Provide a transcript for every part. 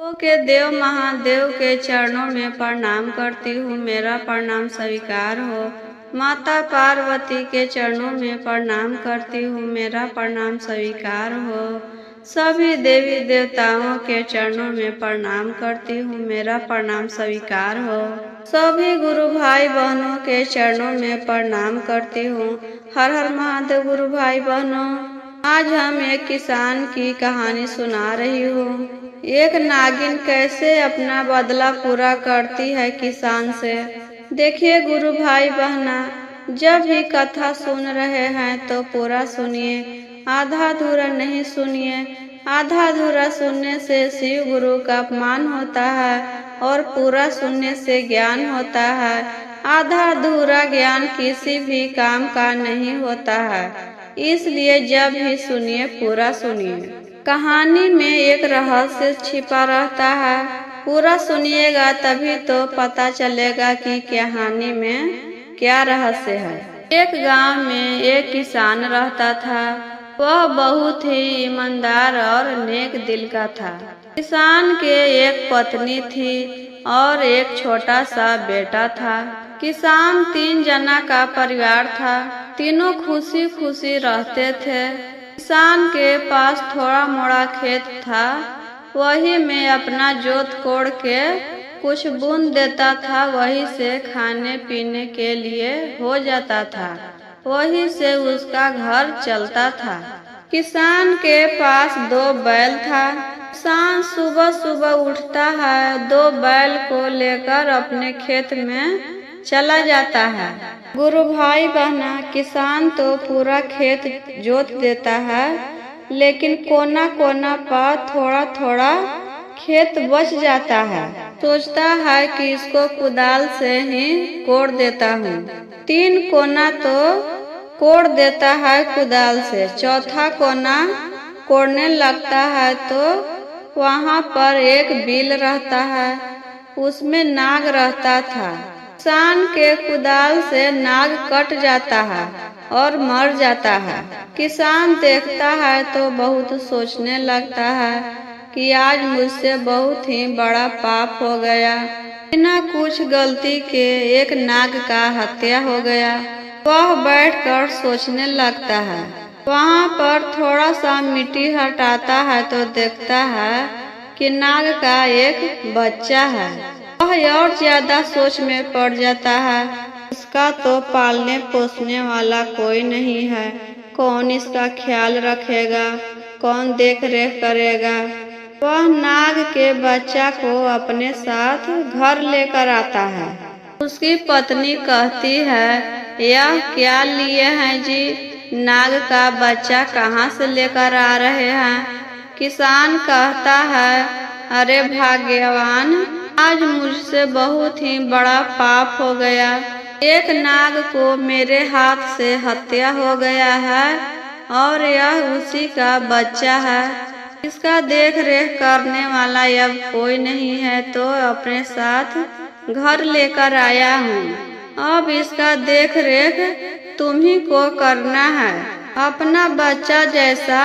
के देव महादेव के चरणों में प्रणाम करती हूँ, मेरा प्रणाम स्वीकार हो। माता पार्वती के चरणों में प्रणाम करती हूँ, मेरा प्रणाम स्वीकार हो। सभी देवी देवताओं के चरणों में प्रणाम करती हूँ, मेरा प्रणाम स्वीकार हो। सभी गुरु भाई बहनों के चरणों में प्रणाम करती हूँ। हर हर महादेव गुरु भाई बहनों। आज हम एक किसान की कहानी सुना रही हूँ। एक नागिन कैसे अपना बदला पूरा करती है किसान से। देखिए गुरु भाई बहना, जब भी कथा सुन रहे हैं तो पूरा सुनिए, आधा अधूरा नहीं सुनिए। आधा अधूरा सुनने से शिव गुरु का अपमान होता है और पूरा सुनने से ज्ञान होता है। आधा अधूरा ज्ञान किसी भी काम का नहीं होता है, इसलिए जब भी सुनिए पूरा सुनिए। कहानी में एक रहस्य छिपा रहता है, पूरा सुनिएगा तभी तो पता चलेगा कि कहानी में क्या रहस्य है। एक गांव में एक किसान रहता था। वह बहुत ही ईमानदार और नेक दिल का था। किसान के एक पत्नी थी और एक छोटा सा बेटा था। किसान 3 जना का परिवार था। तीनों खुशी खुशी रहते थे। किसान के पास थोड़ा मोड़ा खेत था, वही में अपना जोत कोड़ के कुछ बूंद देता था, वही से खाने पीने के लिए हो जाता था, वही से उसका घर चलता था। किसान के पास 2 बैल था। किसान सुबह सुबह उठता है, 2 बैल को लेकर अपने खेत में चला जाता है। गुरु भाई बहना, किसान तो पूरा खेत जोत देता है, लेकिन कोना कोना पर थोड़ा थोड़ा खेत बच जाता है। सोचता है कि इसको कुदाल से ही कोड़ देता हूँ। 3 कोना तो कोड़ देता है कुदाल से। चौथा कोना कोड़ने लगता है तो वहाँ पर एक बिल रहता है, उसमें नाग रहता था। किसान के कुदाल से नाग कट जाता है और मर जाता है। किसान देखता है तो बहुत सोचने लगता है कि आज मुझसे बहुत ही बड़ा पाप हो गया। बिना कुछ गलती के एक नाग का हत्या हो गया। वह बैठकर सोचने लगता है। वहाँ पर थोड़ा सा मिट्टी हटाता है तो देखता है कि नाग का एक बच्चा है। वह और ज्यादा सोच में पड़ जाता है। इसका तो पालने पोसने वाला कोई नहीं है, कौन इसका ख्याल रखेगा, कौन देख रेख करेगा। वह नाग के बच्चा को अपने साथ घर लेकर आता है। उसकी पत्नी कहती है, यह क्या लिए हैं जी, नाग का बच्चा कहाँ से लेकर आ रहे हैं। किसान कहता है, अरे भाग्यवान, आज मुझसे बहुत ही बड़ा पाप हो गया। एक नाग को मेरे हाथ से हत्या हो गया है और यह उसी का बच्चा है। इसका देख रेख करने वाला अब कोई नहीं है तो अपने साथ घर लेकर आया हूँ। अब इसका देख रेख तुम ही को करना है। अपना बच्चा जैसा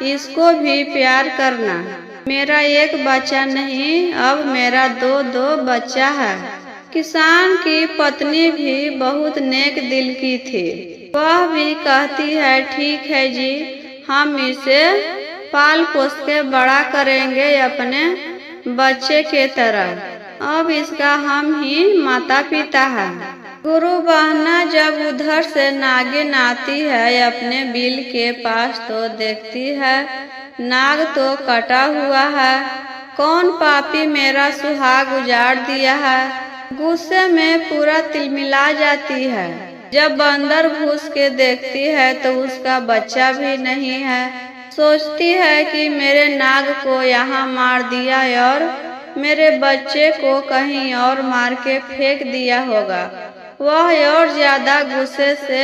इसको भी प्यार करना। मेरा एक बच्चा नहीं, अब मेरा 2 बच्चा है। किसान की पत्नी भी बहुत नेक दिल की थी। वह भी कहती है, ठीक है जी, हम इसे पाल पोस के बड़ा करेंगे अपने बच्चे के तरह। अब इसका हम ही माता पिता है। गुरु बहना जब उधर से नागिन आती है अपने बिल के पास तो देखती है नाग तो कटा हुआ है। कौन पापी मेरा सुहाग उजाड़ दिया है। गुस्से में पूरा तिलमिला जाती है। जब बंदर घुस के देखती है तो उसका बच्चा भी नहीं है। सोचती है कि मेरे नाग को यहाँ मार दिया और मेरे बच्चे को कहीं और मार के फेंक दिया होगा। वह और ज्यादा गुस्से से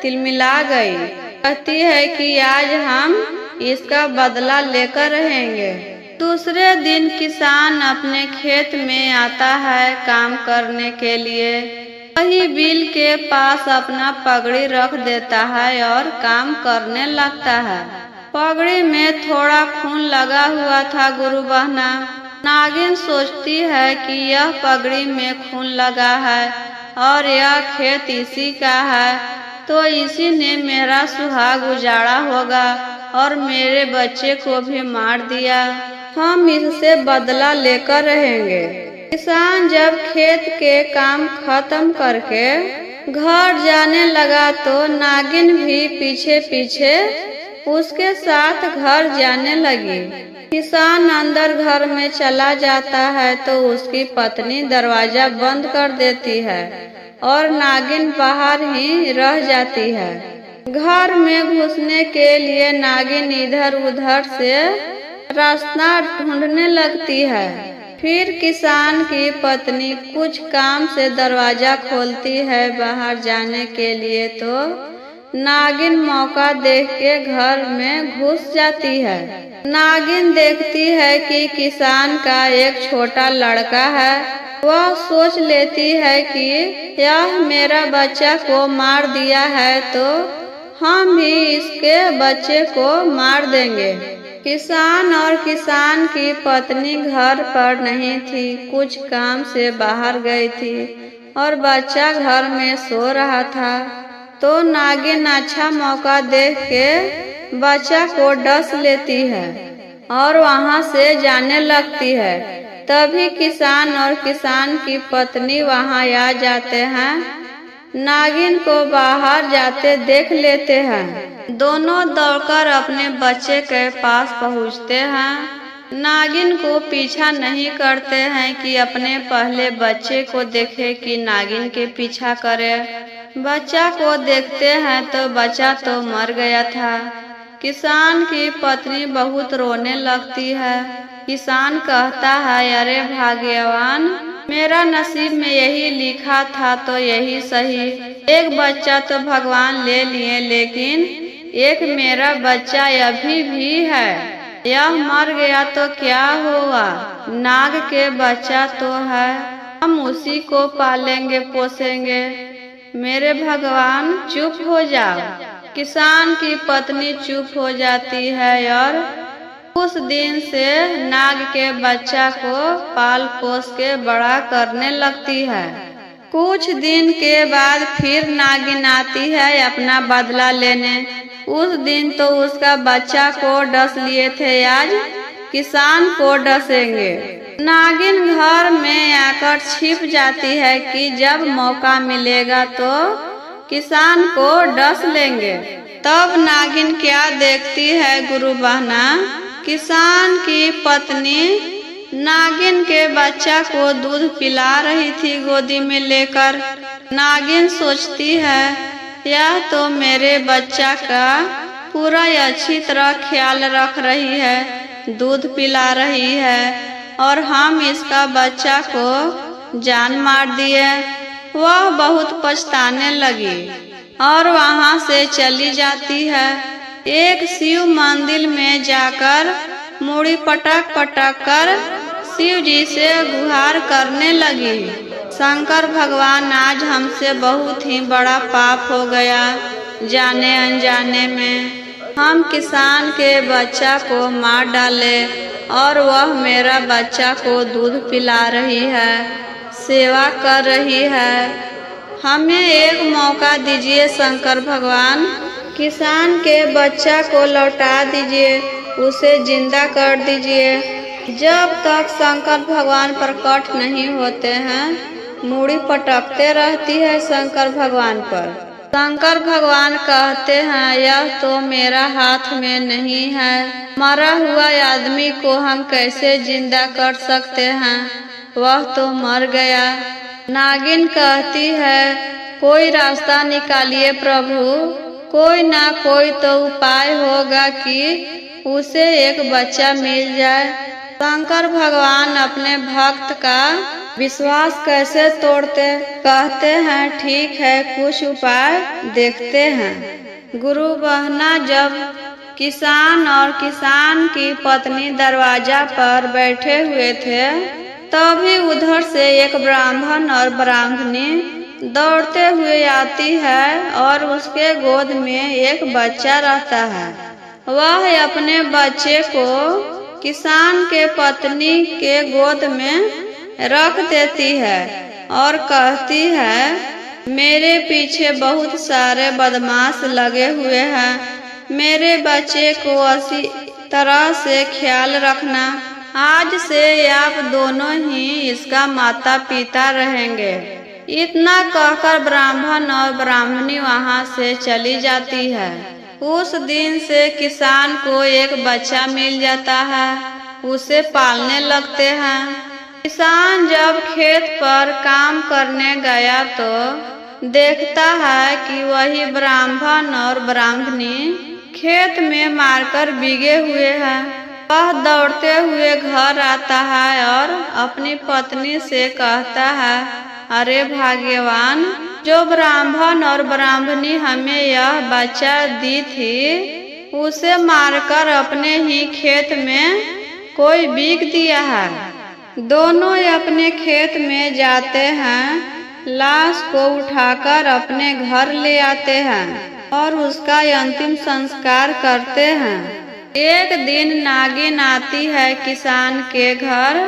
तिलमिला गई। कहती है कि आज हम इसका बदला लेकर रहेंगे। दूसरे दिन किसान अपने खेत में आता है काम करने के लिए। वही बिल के पास अपना पगड़ी रख देता है और काम करने लगता है। पगड़ी में थोड़ा खून लगा हुआ था गुरु बहना। नागिन सोचती है कि यह पगड़ी में खून लगा है और यह खेत इसी का है, तो इसी ने मेरा सुहाग उजाड़ा होगा और मेरे बच्चे को भी मार दिया। हम इससे बदला लेकर रहेंगे। किसान जब खेत के काम खत्म करके घर जाने लगा तो नागिन भी पीछे पीछे उसके साथ घर जाने लगी। किसान अंदर घर में चला जाता है तो उसकी पत्नी दरवाजा बंद कर देती है और नागिन बाहर ही रह जाती है। घर में घुसने के लिए नागिन इधर उधर से रास्ता ढूंढने लगती है। फिर किसान की पत्नी कुछ काम से दरवाजा खोलती है बाहर जाने के लिए, तो नागिन मौका देख के घर में घुस जाती है। नागिन देखती है कि किसान का एक छोटा लड़का है। वह सोच लेती है कि यह मेरा बच्चा को मार दिया है तो हम भी इसके बच्चे को मार देंगे। किसान और किसान की पत्नी घर पर नहीं थी, कुछ काम से बाहर गई थी और बच्चा घर में सो रहा था। तो नागिन अच्छा मौका देख के बच्चा को डस लेती है और वहां से जाने लगती है। तभी किसान और किसान की पत्नी वहां आ जाते हैं। नागिन को बाहर जाते देख लेते हैं। दोनों दौड़कर अपने बच्चे के पास पहुंचते हैं। नागिन को पीछा नहीं करते हैं कि अपने पहले बच्चे को देखे कि नागिन के पीछा करे। बच्चा को देखते हैं तो बच्चा तो मर गया था। किसान की पत्नी बहुत रोने लगती है। किसान कहता है, अरे भाग्यवान, मेरा नसीब में यही लिखा था तो यही सही। एक बच्चा तो भगवान ले लिए, लेकिन एक मेरा बच्चा अभी भी है। यह मर गया तो क्या होगा? नाग के बच्चा तो है, हम उसी को पालेंगे पोसेंगे। मेरे भगवान चुप हो जाओ। किसान की पत्नी चुप हो जाती है और उस दिन से नाग के बच्चा को पाल पोस के बड़ा करने लगती है। कुछ दिन के बाद फिर नागिन आती है अपना बदला लेने। उस दिन तो उसका बच्चा को डस लिए थे, आज किसान को डसेंगे। नागिन घर में आकर छिप जाती है कि जब मौका मिलेगा तो किसान को डस लेंगे। तब नागिन क्या देखती है गुरु बहना? किसान की पत्नी नागिन के बच्चा को दूध पिला रही थी गोदी में लेकर। नागिन सोचती है, यह तो मेरे बच्चा का पूरा अच्छी तरह ख्याल रख रही है, दूध पिला रही है और हम इसका बच्चा को जान मार दिए। वह बहुत पछताने लगी और वहां से चली जाती है। एक शिव मंदिर में जाकर मूड़ी पटक पटक कर शिव जी से गुहार करने लगी। शंकर भगवान, आज हमसे बहुत ही बड़ा पाप हो गया, जाने अनजाने में हम किसान के बच्चा को मार डाले और वह मेरा बच्चा को दूध पिला रही है, सेवा कर रही है। हमें एक मौका दीजिए शंकर भगवान, किसान के बच्चा को लौटा दीजिए, उसे जिंदा कर दीजिए। जब तक शंकर भगवान प्रकट नहीं होते हैं, मूड़ी पटकते रहती है शंकर भगवान पर। शंकर भगवान कहते हैं, यह तो मेरा हाथ में नहीं है, मरा हुआ आदमी को हम कैसे जिंदा कर सकते हैं, वह तो मर गया। नागिन कहती है, कोई रास्ता निकालिए प्रभु, कोई ना कोई तो उपाय होगा कि उसे एक बच्चा मिल जाए। शंकर भगवान अपने भक्त का विश्वास कैसे तोड़ते? कहते हैं, ठीक है, कुछ उपाय देखते हैं। गुरु बहना, जब किसान और किसान की पत्नी दरवाजा पर बैठे हुए थे, तभी उधर से एक ब्राह्मण और ब्राह्मणी दौड़ते हुए आती है और उसके गोद में एक बच्चा रहता है। वह अपने बच्चे को किसान के पत्नी के गोद में रख देती है और कहती है, मेरे पीछे बहुत सारे बदमाश लगे हुए हैं, मेरे बच्चे को अच्छी तरह से ख्याल रखना। आज से आप दोनों ही इसका माता पिता रहेंगे। इतना कहकर ब्राह्मण और ब्राह्मणी वहां से चली जाती है। उस दिन से किसान को एक बच्चा मिल जाता है, उसे पालने लगते हैं। किसान जब खेत पर काम करने गया तो देखता है कि वही ब्राह्मण और ब्राह्मणी खेत में मारकर बिगे हुए हैं। वह दौड़ते हुए घर आता है और अपनी पत्नी से कहता है, अरे भाग्यवान, जो ब्राह्मण और ब्राह्मणी हमें यह बच्चा दी थी, उसे मारकर अपने ही खेत में कोई बिग दिया है। दोनों अपने खेत में जाते हैं, लाश को उठाकर अपने घर ले आते हैं और उसका अंतिम संस्कार करते हैं। एक दिन नागिन आती है किसान के घर,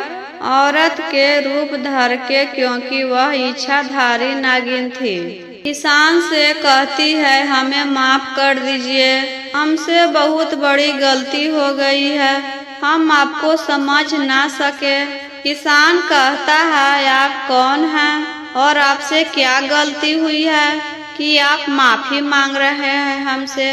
औरत के रूप धर के, क्योंकि वह इच्छाधारी नागिन थी। किसान से कहती है, हमें माफ कर दीजिए, हमसे बहुत बड़ी गलती हो गई है, हम आपको समझ ना सके। किसान कहता है, आप कौन हैं और आपसे क्या गलती हुई है कि आप माफी मांग रहे हैं हमसे?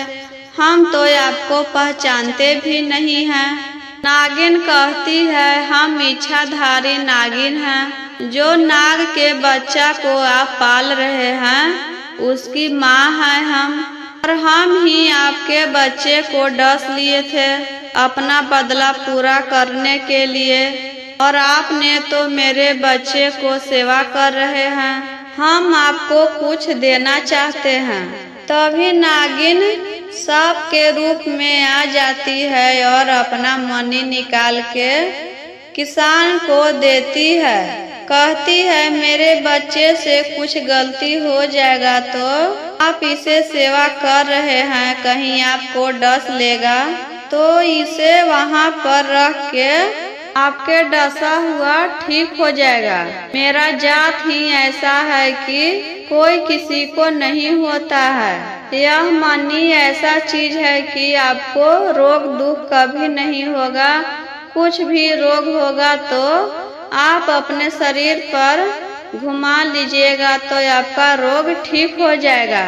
हम तो आपको पहचानते भी नहीं हैं। नागिन कहती है, हम इच्छाधारी नागिन हैं, जो नाग के बच्चा को आप पाल रहे हैं उसकी माँ है हम, और हम ही आपके बच्चे को डस लिए थे अपना बदला पूरा करने के लिए, और आपने तो मेरे बच्चे को सेवा कर रहे हैं, हम आपको कुछ देना चाहते हैं। तभी नागिन सांप के रूप में आ जाती है और अपना मनी निकाल के किसान को देती है। कहती है, मेरे बच्चे से कुछ गलती हो जाएगा तो आप इसे सेवा कर रहे हैं, कहीं आपको डस लेगा तो इसे वहाँ पर रख के आपके डसा हुआ ठीक हो जाएगा। मेरा जात ही ऐसा है कि कोई किसी को नहीं होता है। यह मनी ऐसा चीज है कि आपको रोग दुख कभी नहीं होगा। कुछ भी रोग होगा तो आप अपने शरीर पर घुमा लीजिएगा तो आपका रोग ठीक हो जाएगा।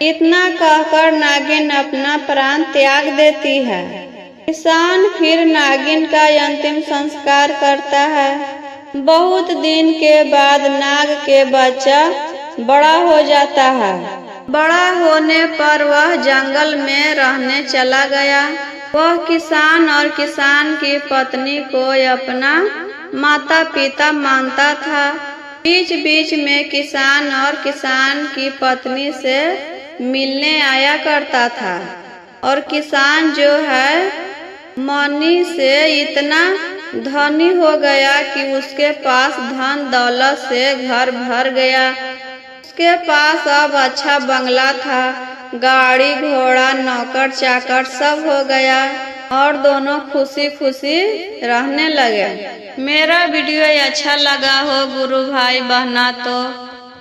इतना कहकर नागिन अपना प्राण त्याग देती है। किसान फिर नागिन का अंतिम संस्कार करता है। बहुत दिन के बाद नाग के बच्चा बड़ा हो जाता है। बड़ा होने पर वह जंगल में रहने चला गया। वह किसान और किसान की पत्नी को अपना माता पिता मानता था। बीच बीच में किसान और किसान की पत्नी से मिलने आया करता था, और किसान जो है मनी से इतना धनी हो गया कि उसके पास धन दौलत से घर भर गया। उसके पास अब अच्छा बंगला था, गाड़ी घोड़ा नौकर चाकर सब हो गया, और दोनों खुशी खुशी रहने लगे। मेरा वीडियो अच्छा लगा हो गुरु भाई बहना तो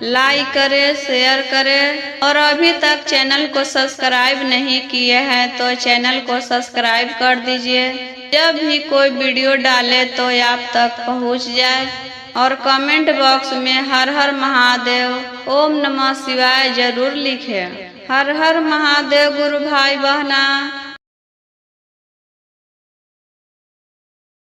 लाइक करे, शेयर करे, और अभी तक चैनल को सब्सक्राइब नहीं किए हैं तो चैनल को सब्सक्राइब कर दीजिए। जब भी कोई वीडियो डाले तो आप तक पहुंच जाए, और कमेंट बॉक्स में हर हर महादेव, ओम नमः शिवाय जरूर लिखें। हर हर महादेव गुरु भाई बहना।